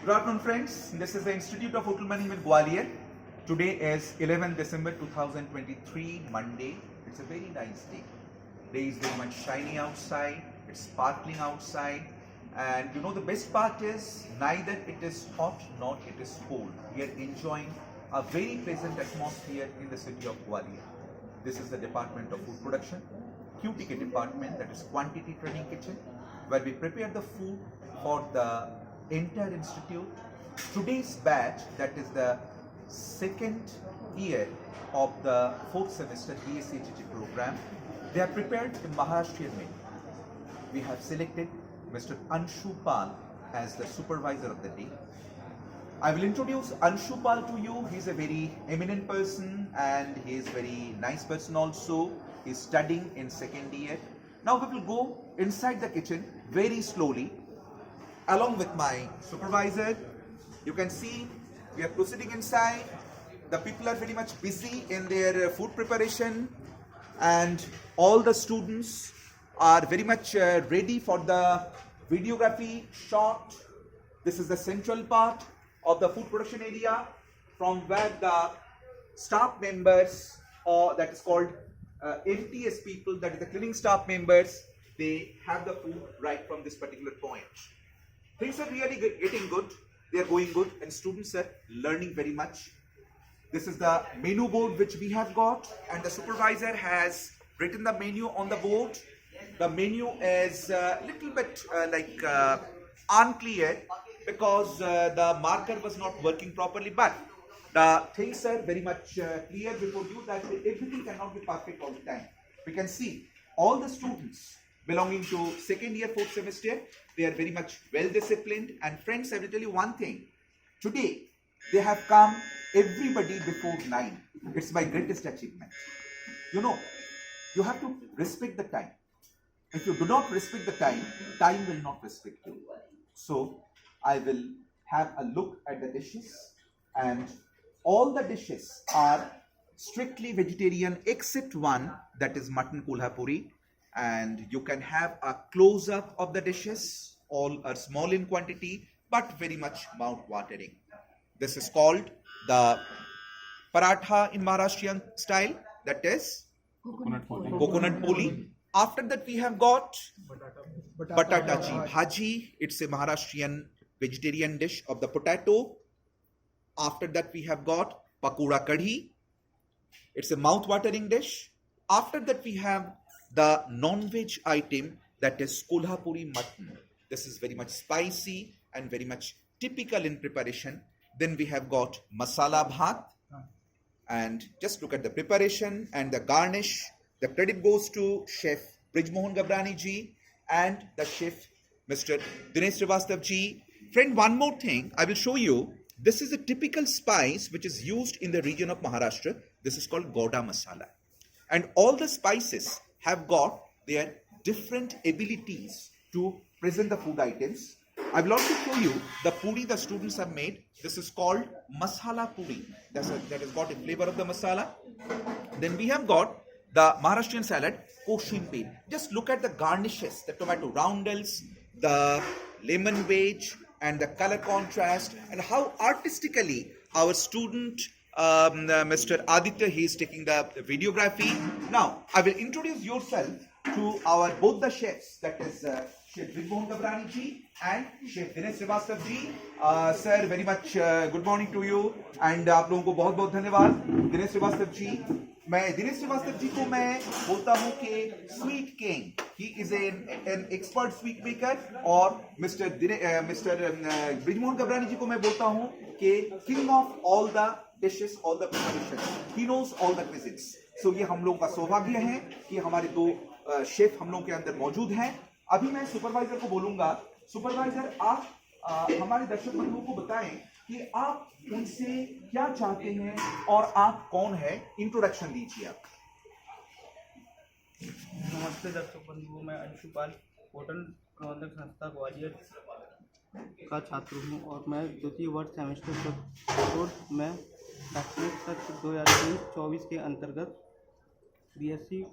Good afternoon, friends. This is the Institute of Hotel Management Gwalior. Today is 11th December 2023, Monday. It's a very nice day. Day is very much shiny outside. It's sparkling outside. And you know the best part is neither it is hot nor it is cold. We are enjoying a very pleasant atmosphere in the city of Gwalior. This is the Department of Food Production, QTK department, that is Quantity Training Kitchen, where we prepare the food for the entire institute. Today's batch, that is the second year of the fourth semester BSc program, they are prepared in Maharashtrian menu. We have selected Mr. Anshu Pal as the supervisor of the day. I will introduce Anshu Pal to you. He's a very eminent person and he is very nice person also. He's studying in second year. Now we will go inside the kitchen very slowly along with my supervisor. You can see we are proceeding inside. The people are very much busy in their food preparation and all the students are very much ready for the videography shot. This is the central part of the food production area from where the staff members, or that is called MTS people, that is the cleaning staff members, they have the food right from this particular point. Things are really getting good, they are going good and students are learning very much. This is the menu board which we have got and the supervisor has written the menu on the board. The menu is a little bit unclear because the marker was not working properly, but the things are very much clear before you that everything cannot be perfect all the time. We can see all the students belonging to second year, fourth semester, they are very much well disciplined. And friends, I will tell you one thing. Today, they have come everybody before 9. It's my greatest achievement. You know, you have to respect the time. If you do not respect the time, time will not respect you. So, I will have a look at the dishes and all the dishes are strictly vegetarian except one, that is mutton kolhapuri, and you can have a close-up of the dishes. All are small in quantity but very much mouth-watering. This is called the paratha in Maharashtrian style, that is coconut poli. After that we have got batata ji bhaji. It's a Maharashtrian vegetarian dish of the potato. After that we have got pakoda kadhi. It's a mouth-watering dish. After that we have the non-veg item, that is kolhapuri mutton. This is very much spicy and very much typical in preparation. Then we have got masala bhat. And just look at the preparation and the garnish. The credit goes to Chef Brij Mohan Gabrani ji and the chef Mr. Dinesh Srivastav ji. Friend, one more thing I will show you. This is a typical spice which is used in the region of Maharashtra. This is called Gouda masala. And all the spices have got their different abilities to present the food items. I will also show you the puri the students have made. This is called masala puri. That has got a flavor of the masala. Then we have got the Maharashtrian salad, koshin peel. Just look at the garnishes, the tomato roundels, the lemon wedge, and the color contrast, and how artistically our student Mr. Aditya, he is taking the videography. Now, I will introduce yourself to our both the chefs, that is Chef Brij Mohan Gabrani ji and Chef Dinesh Srivastav ji. Sir, very much good morning to you and आप लोगों को बहुत बहुत धन्यवाद. दिनेश श्रीवास्तव जी, मैं दिनेश श्रीवास्तव जी को मैं बोलता हूँ कि sweet king. He is an expert sweet maker. और Mr. Brij Mohan Gabrani जी को मैं बोलता हूँ कि king of all the dishes, all the preparations. He knows all the cuisines. So ये हम लोगों का सौभाग्य है कि हमारे दो शेफ हम लोगों के अंदर मौजूद हैं. अभी मैं सुपरवाइजर को बोलूंगा. सुपरवाइजर, आप हमारे दर्शक बंधुओं को बताएं कि आप उनसे क्या चाहते हैं और आप कौन है. इंट्रोडक्शन दीजिए आप. नमस्ते दर्शक बंधुओं, मैं अंशु पाल होटल प्रबंधक संस्था ग्वालियर का छात्र हूं और मैं द्वितीय वर्ष सेमेस्टर में शैक्षणिक सत्र 2023-24 के अंतर्गत BSc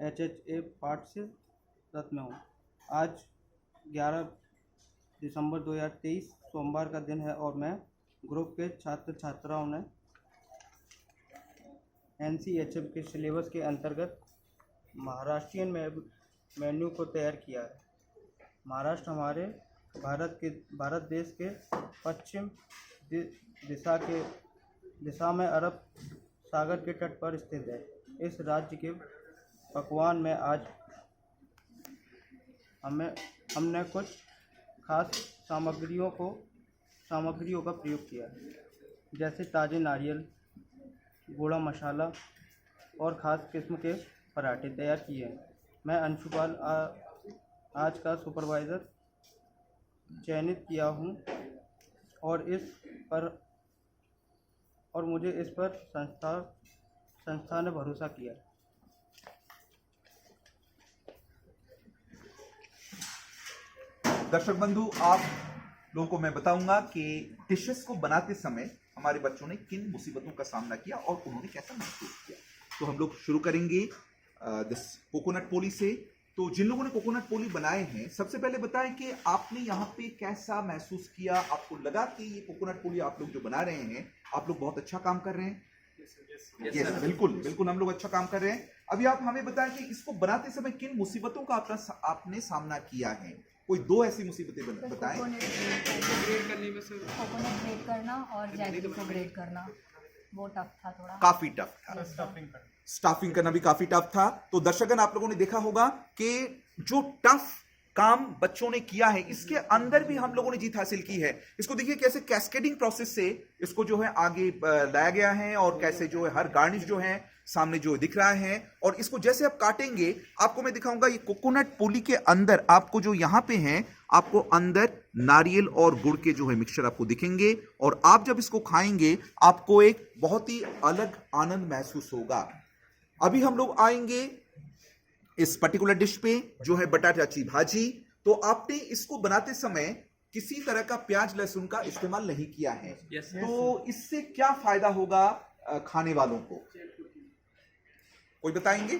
HHA पाठ से रत में हूँ. आज 11 दिसंबर 2023 सोमवार का दिन है और मैं ग्रुप के छात्र छात्राओं ने NCHM के सिलेबस के अंतर्गत महाराष्ट्रियन मेन्यू को तैयार किया है। महाराष्ट्र हमारे भारत देश के पश्चिम दिशा में अरब सागर के तट पर स्थित है। इस राज्य के पकवान में आज हमने कुछ खास सामग्रियों का प्रयोग किया है, जैसे ताज़े नारियल, गोड़ा मसाला और ख़ास किस्म के पराठे तैयार किए हैं। मैं अंशुपाल आज का सुपरवाइज़र चयनित किया हूँ और मुझे इस पर संस्था ने भरोसा किया। दर्शक बंधु, आप लोगों को मैं बताऊंगा कि डिशेस को बनाते समय हमारे बच्चों ने किन मुसीबतों का सामना किया और उन्होंने कैसा महसूस किया। तो हम लोग शुरू करेंगे दिस कोकोनट पोली से। तो जिन लोगों ने कोकोनट पोली बनाए हैं, सबसे पहले बताएं कि आपने यहाँ पे कैसा महसूस किया। आपको लगा कि ये कोकोनट पोली आप लोग जो बना रहे हैं, आप लोग बहुत अच्छा काम कर रहे हैं? यस, बिल्कुल हम लोग अच्छा काम कर रहे हैं। अभी आप हमें बताएं कि इसको बनाते समय किन मुसीबतों का आपने सामना किया है। कोई दो ऐसी मुसीबतें बताएं। कोकोनट ग्रेट करना और जैगरी को ग्रेट करना वो टफ था, थोड़ा काफी टफ था। स्टाफिंग करना भी काफी टफ था। तो दर्शकगण, आप लोगों ने देखा होगा कि जो टफ काम बच्चों ने किया है, इसके अंदर भी हम लोगों ने जीत हासिल की है। इसको देखिए कैसे कैस्केडिंग प्रोसेस से इसको जो है आगे लाया गया है और कैसे जो है हर गार्निश जो है सामने जो दिख रहा है। और इसको जैसे आप काटेंगे, आपको मैं दिखाऊंगा ये कोकोनट पोली के अंदर आपको जो यहां पे हैं, आपको अंदर नारियल और गुड़ के जो है मिक्सचर आपको दिखेंगे और आप जब इसको खाएंगे आपको एक बहुत ही अलग आनंद महसूस होगा। अभी हम लोग आएंगे इस पर्टिकुलर डिश पे जो है बटाटाची भाजी। तो आपने इसको बनाते समय किसी तरह का प्याज लहसुन का इस्तेमाल नहीं किया है। तो इससे क्या फायदा होगा खाने वालों को, कोई बताएंगे?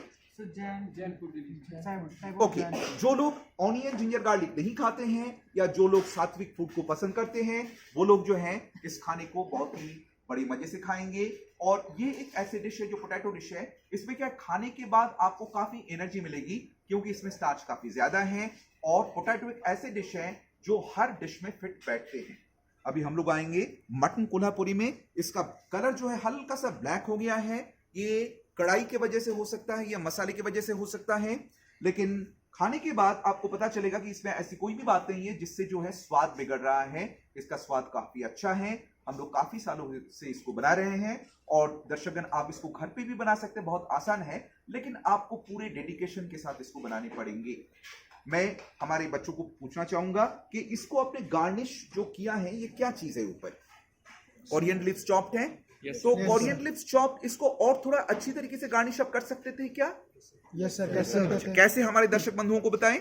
ओके, जो लोग ऑनियन जिंजर गार्लिक नहीं खाते हैं या जो लोग सात्विक फूड को पसंद करते हैं, वो लोग जो हैं इस खाने को बहुत ही बड़ी मजे से खाएंगे। और ये एक ऐसी डिश है जो पोटैटो डिश है। इसमें क्या खाने के बाद आपको काफी एनर्जी मिलेगी क्योंकि इसमें स्टार्च काफी ज्यादा है और पोटैटो एक ऐसे डिश है जो हर डिश में फिट बैठते हैं। अभी हम लोग आएंगे मटन कोल्हापुरी में। इसका कलर जो है हल्का सा ब्लैक हो गया है। ये कढ़ाई के वजह से हो सकता है या मसाले की वजह से हो सकता है, लेकिन खाने के बाद आपको पता चलेगा कि इसमें ऐसी कोई भी बात नहीं है जिससे जो है स्वाद बिगड़ रहा है। इसका स्वाद काफी अच्छा है। हम लोग काफी सालों से इसको बना रहे हैं और दर्शकगण, आप इसको घर पे भी बना सकते हैं, बहुत आसान है, लेकिन आपको पूरे डेडिकेशन के साथ इसको बनाने पड़ेंगे। मैं हमारे बच्चों को पूछना चाहूंगा कि इसको अपने गार्निश जो किया है, ये क्या चीज है ऊपर? कोरिएंडर लीव्स चॉप्ड है। तो कोरिएंडर लीव्स चॉप, इसको और थोड़ा अच्छी तरीके से गार्निश आप कर सकते थे क्या? Yes sir. कैसे हमारे दर्शक बंधुओं को बताएं?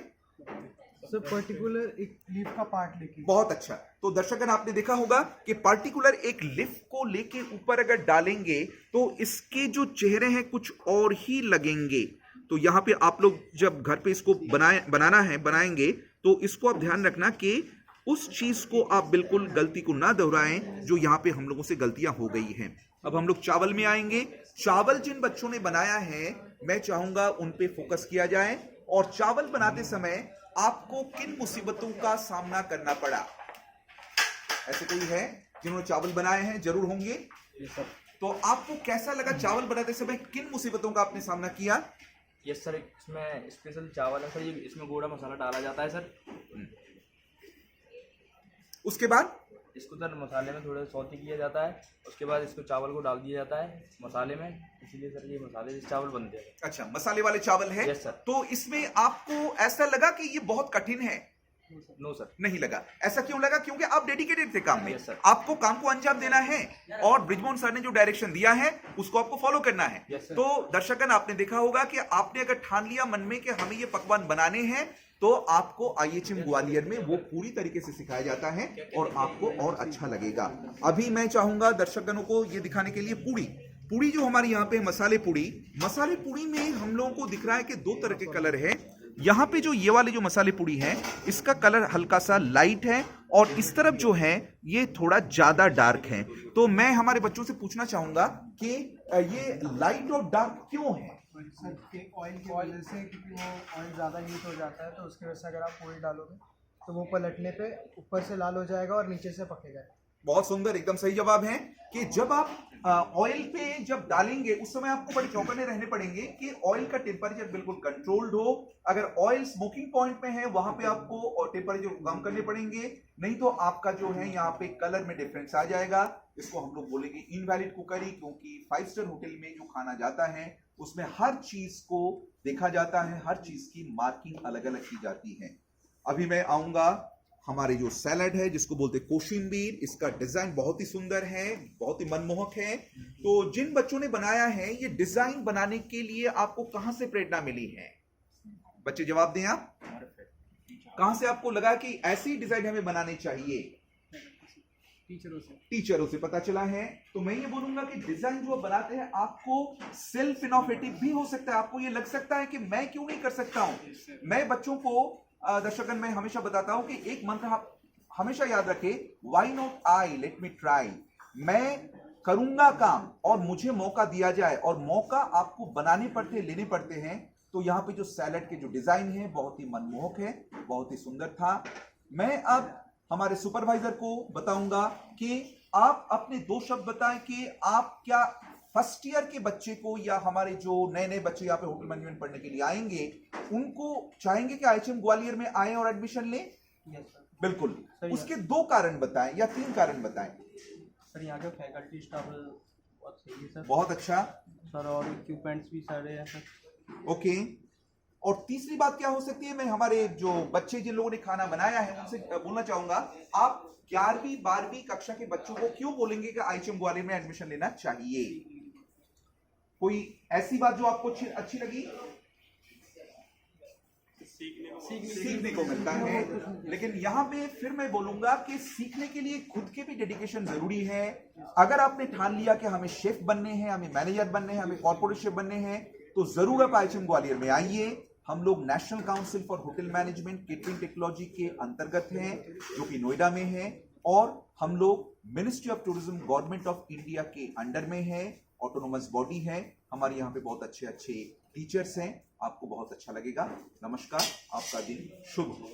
सर पर्टिकुलर एक लीफ का पार्ट लेके। बहुत अच्छा। तो दर्शकगण, आपने देखा होगा कि पर्टिकुलर एक लीफ को लेके ऊपर अगर डालेंगे तो इसके जो चेहरे हैं कुछ और ही लगेंगे। तो यहाँ पे आप लोग जब घर पे इसको बनाएंगे तो इसको आप ध्यान रखना कि उस चीज को आप बिल्कुल गलती को ना दोहराएं जो यहाँ पे हम लोगों से गलतियां हो गई हैं। अब हम लोग चावल में आएंगे। चावल जिन बच्चों ने बनाया है, मैं चाहूंगा उन पे फोकस किया जाए। और चावल बनाते समय आपको किन मुसीबतों का सामना करना पड़ा? ऐसे कोई है जिन्होंने चावल बनाए हैं? जरूर होंगे। तो आपको कैसा लगा चावल बनाते समय? किन मुसीबतों का आपने सामना किया? यस सर, इसमें स्पेशल चावल है सर, ये इसमें गोड़ा मसाला डाला जाता है सर। उसके बाद इसको सर मसाले में थोड़ा सौते किया जाता है, उसके बाद इसको चावल को डाल दिया जाता है मसाले में, इसीलिए सर ये मसाले से चावल बनते हैं। अच्छा, मसाले वाले चावल है। Yes sir. तो इसमें आपको ऐसा लगा कि ये बहुत कठिन है? No sir. नहीं लगा। ऐसा क्यों लगा? क्योंकि आप डेडिकेटेड थे काम में। Yes sir. आपको काम को अंजाम देना है और ब्रिजमोहन सर ने जो डायरेक्शन दिया है उसको आपको फॉलो करना है। Yes sir. तो दर्शकगण, आपने देखा होगा कि आपने अगर ठान लिया मन में कि हमें ये पकवान बनाने हैं तो आपको IHM ग्वालियर में वो पूरी तरीके से सिखाया जाता है और आपको और अच्छा लगेगा। अभी मैं चाहूंगा दर्शकगणों को ये दिखाने के लिए पूड़ी जो हमारी यहाँ पे मसाले पूड़ी में हम लोगों को दिख रहा है कि दो तरह के कलर है। यहाँ पे जो ये वाले जो मसाले पूड़ी है इसका कलर हल्का सा लाइट है और इस तरफ जो है ये थोड़ा ज्यादा डार्क है। तो मैं हमारे बच्चों से पूछना चाहूंगा कि ये लाइट और डार्क क्यों है? सर के ऑयल की वजह से, क्योंकि वो ऑयल ज़्यादा हीट हो जाता है तो उसकी वजह से अगर आप पूरी डालोगे तो वो पलटने पे ऊपर से लाल हो जाएगा और नीचे से पकेगा। बहुत सुंदर, एकदम सही जवाब है कि जब आप ऑयल पे जब डालेंगे उस समय आपको बड़े चौकन्ने रहने पड़ेंगे कि ऑयल का टेम्परेचर बिल्कुल कंट्रोल्ड हो। अगर ऑयल स्मोकिंग पॉइंट में है वहां पे आपको टेम्परेचर कम करने पड़ेंगे, नहीं तो आपका जो है यहाँ पे कलर में डिफरेंस आ जाएगा। इसको हम लोग बोलेंगे इनवैलिड कुकरी, क्योंकि 5 स्टार होटल में जो खाना जाता है उसमें हर चीज को देखा जाता है, हर चीज की मार्किंग अलग अलग की जाती है। अभी मैं आऊंगा हमारे जो सैलड है जिसको बोलते हैं कोशिम्बीर, इसका डिजाइन बहुत ही सुंदर है, बहुत ही मनमोहक है। तो जिन बच्चों ने बनाया है ये डिजाइन बनाने के लिए आपको कहां से प्रेरणा मिली है? बच्चे जवाब दें आप, कहां से आपको लगा कि ऐसी डिजाइन हमें बनानी चाहिए? टीचरों से पता चला है। तो मैं ये बोलूंगा कि डिजाइन जो आप बनाते हैं आपको सेल्फ इनोवेटिव भी हो सकता है। आपको ये लग सकता है कि मैं क्यों नहीं कर सकता हूं। मैं बच्चों को दर्शकगण मैं हमेशा बताता हूं कि एक मंत्र आप हमेशा याद रखें, why not I, let me try. मैं करूंगा काम और मुझे मौका दिया जाए, और मौका आपको बनाने पड़ते हैं, लेने पड़ते हैं। तो यहाँ पे जो सैलड के जो डिजाइन है बहुत ही मनमोहक है, बहुत ही सुंदर था। मैं अब हमारे सुपरवाइजर को बताऊंगा कि आप अपने 2 शब्द बताएं कि आप क्या फर्स्ट ईयर के बच्चे को या हमारे जो नए नए बच्चे यहाँ पे होटल मैनेजमेंट पढ़ने के लिए आएंगे उनको चाहेंगे कि आईएचएम ग्वालियर में आए और एडमिशन लें? Yes sir. बिल्कुल। सही उसके 2 कारण बताएं या 3 कारण बताएं। सर यहाँ के फैकल्टी स्टाफ बहुत सही है सर। बहुत अच्छा सर, और इक्विपमेंट्स भी सारे हैं सर। ओके। और तीसरी बात क्या हो सकती है? मैं हमारे जो बच्चे जिन लोगों ने खाना बनाया है उनसे बोलना चाहूंगा, आप 11वीं 12वीं कक्षा के बच्चों को क्यों बोलेंगे कि आईएचएम ग्वालियर में एडमिशन लेना चाहिए? कोई ऐसी बात जो आपको अच्छी लगी? सीखने को मिलता है। लेकिन यहाँ पे फिर मैं बोलूंगा कि सीखने के लिए खुद के भी डेडिकेशन जरूरी है। अगर आपने ठान लिया कि हमें शेफ बनने हैं, हमें मैनेजर बनने हैं, हमें कॉर्पोरेट शेफ बनने हैं, तो जरूर आप आईएचएम ग्वालियर में आइए। हम लोग national council for hotel management catering technology के अंतर्गत हैं, जो कि नोएडा में है, और हम लोग ministry of tourism government of India के अंडर में है, ऑटोनोमस बॉडी है। हमारे यहाँ पे बहुत अच्छे अच्छे टीचर्स हैं, आपको बहुत अच्छा लगेगा। नमस्कार, आपका दिन शुभ हो।